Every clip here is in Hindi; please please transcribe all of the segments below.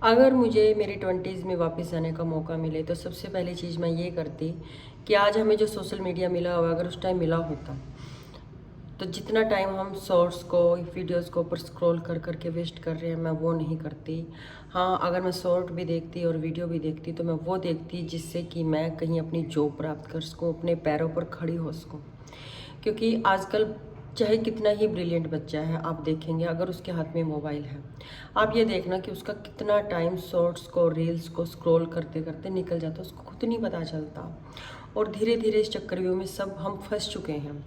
अगर मुझे मेरी 20s में वापस आने का मौका मिले तो सबसे पहली चीज़ मैं ये करती कि आज हमें जो सोशल मीडिया मिला हुआ, अगर उस टाइम मिला होता तो जितना टाइम हम शॉर्ट्स को, वीडियोस को ऊपर स्क्रॉल कर कर के वेस्ट कर रहे हैं, मैं वो नहीं करती। हाँ, अगर मैं शॉर्ट भी देखती और वीडियो भी देखती तो मैं वो देखती जिससे कि मैं कहीं अपनी जॉब प्राप्त कर सकूँ, अपने पैरों पर खड़ी हो सकूँ। क्योंकि आजकल चाहे कितना ही ब्रिलियंट बच्चा है, आप देखेंगे अगर उसके हाथ में मोबाइल है, आप ये देखना कि उसका कितना टाइम शॉर्ट्स को, रील्स को स्क्रॉल करते करते निकल जाता है, उसको खुद नहीं पता चलता। और धीरे धीरे इस चक्रव्यूह में सब हम फंस चुके हैं।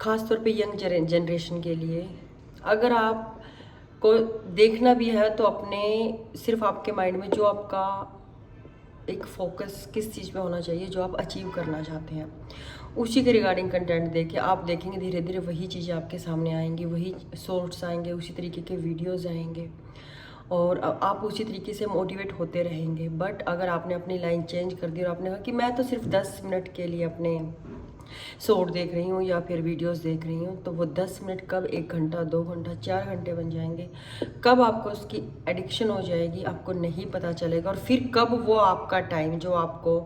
ख़ास तौर पे यंग जनरेशन के लिए, अगर आप को देखना भी है तो अपने सिर्फ आपके माइंड में जो आपका एक फोकस किस चीज़ पे होना चाहिए, जो आप अचीव करना चाहते हैं, उसी के रिगार्डिंग कंटेंट देके आप देखेंगे धीरे धीरे वही चीज़ें आपके सामने आएंगी, वही शॉर्ट्स आएंगे, उसी तरीके के वीडियोज़ आएंगे और आप उसी तरीके से मोटिवेट होते रहेंगे। बट अगर आपने अपनी लाइन चेंज कर दी और आपने कहा कि मैं तो सिर्फ 10 मिनट के लिए अपने शॉर्ट देख रही हूँ या फिर वीडियोस देख रही हूँ, तो वो 10 मिनट कब 1 घंटा, 2 घंटा, 4 घंटे बन जाएंगे, कब आपको उसकी एडिक्शन हो जाएगी आपको नहीं पता चलेगा। और फिर कब वो आपका टाइम जो आपको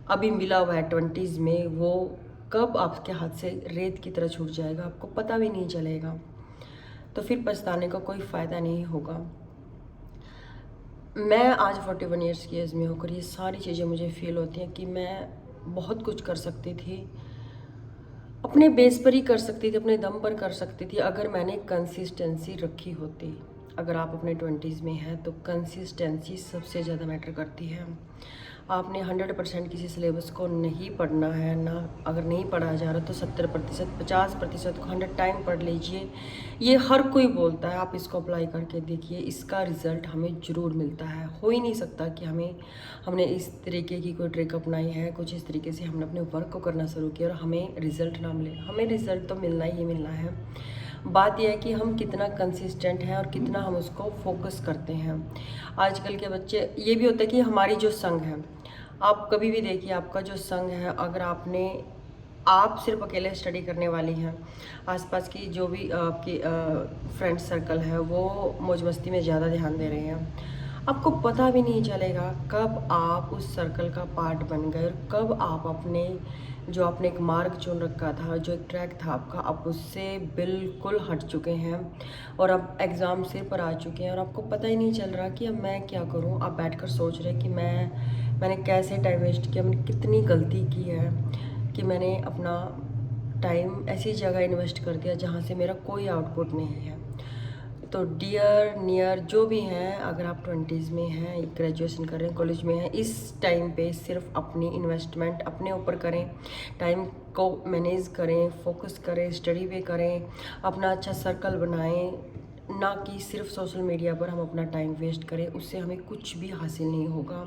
अभी मिला हुआ है 20s में, वो कब आपके हाथ से रेत की तरह छूट जाएगा, आपको पता भी नहीं चलेगा। तो फिर पछताने का कोई फ़ायदा नहीं होगा। मैं आज 41 ईयर्स की एज में होकर ये सारी चीज़ें मुझे फील होती हैं कि मैं बहुत कुछ कर सकती थी, अपने बेस पर ही कर सकती थी, अपने दम पर कर सकती थी, अगर मैंने कंसिस्टेंसी रखी होती। अगर आप अपने 20s में हैं तो कंसिस्टेंसी सबसे ज़्यादा मैटर करती है। आपने 100% किसी सिलेबस को नहीं पढ़ना है ना, अगर नहीं पढ़ा जा रहा तो 70%, 50% को 100 टाइम पढ़ लीजिए। ये हर कोई बोलता है, आप इसको अप्लाई करके देखिए, इसका रिज़ल्ट हमें ज़रूर मिलता है। हो ही नहीं सकता कि हमने इस तरीके की कोई ट्रिक अपनाई है, कुछ इस तरीके से हमने अपने वर्क को करना शुरू किया और हमें रिज़ल्ट ना मिले। हमें रिज़ल्ट तो मिलना ही मिलना है। बात यह है कि हम कितना कंसिस्टेंट हैं और कितना हम उसको फोकस करते हैं। आजकल के बच्चे, ये भी होता है कि हमारी जो संग है, आप कभी भी देखिए आपका जो संग है, अगर आप सिर्फ अकेले स्टडी करने वाली हैं, आसपास की जो भी आपकी फ्रेंड सर्कल है वो मौज मस्ती में ज़्यादा ध्यान दे रहे हैं, आपको पता भी नहीं चलेगा कब आप उस सर्कल का पार्ट बन गए और कब आप अपने जो आपने एक मार्ग चुन रखा था, जो एक ट्रैक था आपका, आप उससे बिल्कुल हट चुके हैं और अब एग्ज़ाम सिर पर आ चुके हैं और आपको पता ही नहीं चल रहा कि अब मैं क्या करूं। आप बैठकर सोच रहे हैं कि मैंने कैसे टाइम वेस्ट किया, मैंने कितनी गलती की है कि मैंने अपना टाइम ऐसी जगह इन्वेस्ट कर दिया जहाँ से मेरा कोई आउटपुट नहीं है। तो डियर नियर जो भी हैं, अगर आप 20s में हैं, ग्रेजुएशन कर रहे हैं, कॉलेज में हैं, इस टाइम पे सिर्फ अपनी इन्वेस्टमेंट अपने ऊपर करें, टाइम को मैनेज करें, फोकस करें, स्टडी पे करें, अपना अच्छा सर्कल बनाएं, ना कि सिर्फ सोशल मीडिया पर हम अपना टाइम वेस्ट करें, उससे हमें कुछ भी हासिल नहीं होगा।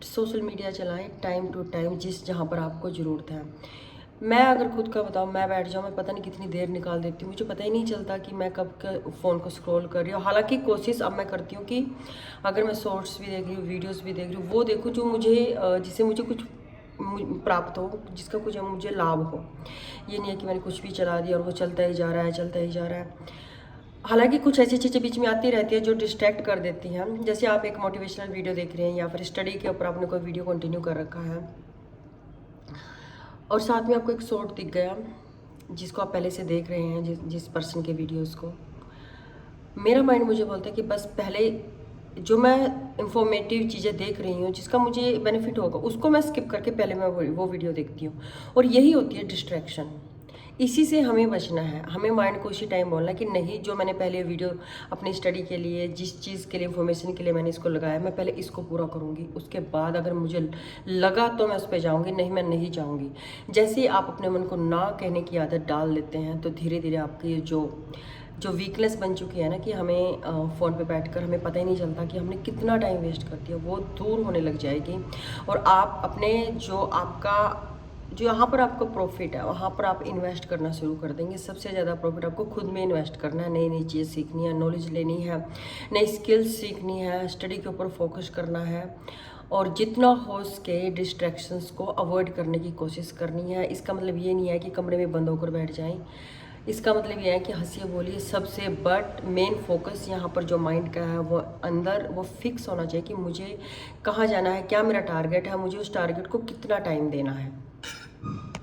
सोशल मीडिया चलाएं टाइम टू टाइम, जहाँ पर आपको ज़रूरत है। मैं अगर खुद का बताऊँ, मैं बैठ जाऊँ, मैं पता नहीं कितनी देर निकाल देती हूँ, मुझे पता ही नहीं चलता कि मैं कब के फ़ोन को स्क्रॉल कर रही हूँ। हालांकि कोशिश अब मैं करती हूँ कि अगर मैं शॉर्ट्स भी देख रही हूँ, वीडियोस भी देख रही हूँ, वो देखूँ जो जिससे मुझे कुछ प्राप्त हो, जिसका कुछ मुझे लाभ हो। ये नहीं है कि मैंने कुछ भी चला दिया और वो चलता ही जा रहा है, चलता ही जा रहा है। हालांकि कुछ ऐसी चीज़ें बीच में आती रहती है जो डिस्ट्रैक्ट कर देती हैं। जैसे आप एक मोटिवेशनल वीडियो देख रहे हैं या फिर स्टडी के ऊपर आपने कोई वीडियो कंटिन्यू कर रखा है और साथ में आपको एक शॉर्ट दिख गया जिसको आप पहले से देख रहे हैं, जिस पर्सन के वीडियोस को, मेरा माइंड मुझे बोलता है कि बस पहले जो मैं इंफॉर्मेटिव चीज़ें देख रही हूँ, जिसका मुझे बेनिफिट होगा, उसको मैं स्किप करके पहले मैं वो वीडियो देखती हूँ। और यही होती है डिस्ट्रैक्शन। इसी से हमें बचना है। हमें माइंड को उसी टाइम बोलना है कि नहीं, जो मैंने पहले वीडियो अपनी स्टडी के लिए, जिस चीज़ के लिए, इन्फॉर्मेशन के लिए मैंने इसको लगाया, मैं पहले इसको पूरा करूँगी, उसके बाद अगर मुझे लगा तो मैं उस पर जाऊँगी, नहीं मैं नहीं जाऊँगी। जैसे ही आप अपने मन को ना कहने की आदत डाल लेते हैं तो धीरे धीरे आपकी ये जो वीकनेस बन चुकी है ना, कि हमें फ़ोन पे बैठकर हमें पता ही नहीं चलता कि हमने कितना टाइम वेस्ट कर दिया, वो दूर होने लग जाएगी। और आप अपने जो यहाँ पर आपका प्रॉफिट है, वहाँ पर आप इन्वेस्ट करना शुरू कर देंगे। सबसे ज़्यादा प्रॉफिट आपको खुद में इन्वेस्ट करना है, नई नई चीज़ सीखनी है, नॉलेज लेनी है, नई स्किल्स सीखनी है, स्टडी के ऊपर फोकस करना है और जितना हो सके डिस्ट्रैक्शंस को अवॉइड करने की कोशिश करनी है। इसका मतलब ये नहीं है कि कमरे में बंद होकर बैठ जाएं। इसका मतलब ये है कि हंसिए बोलिए सबसे, बट मेन फोकस यहाँ पर जो माइंड का है वो अंदर वो फिक्स होना चाहिए कि मुझे कहाँ जाना है, क्या मेरा टारगेट है, मुझे उस टारगेट को कितना टाइम देना है।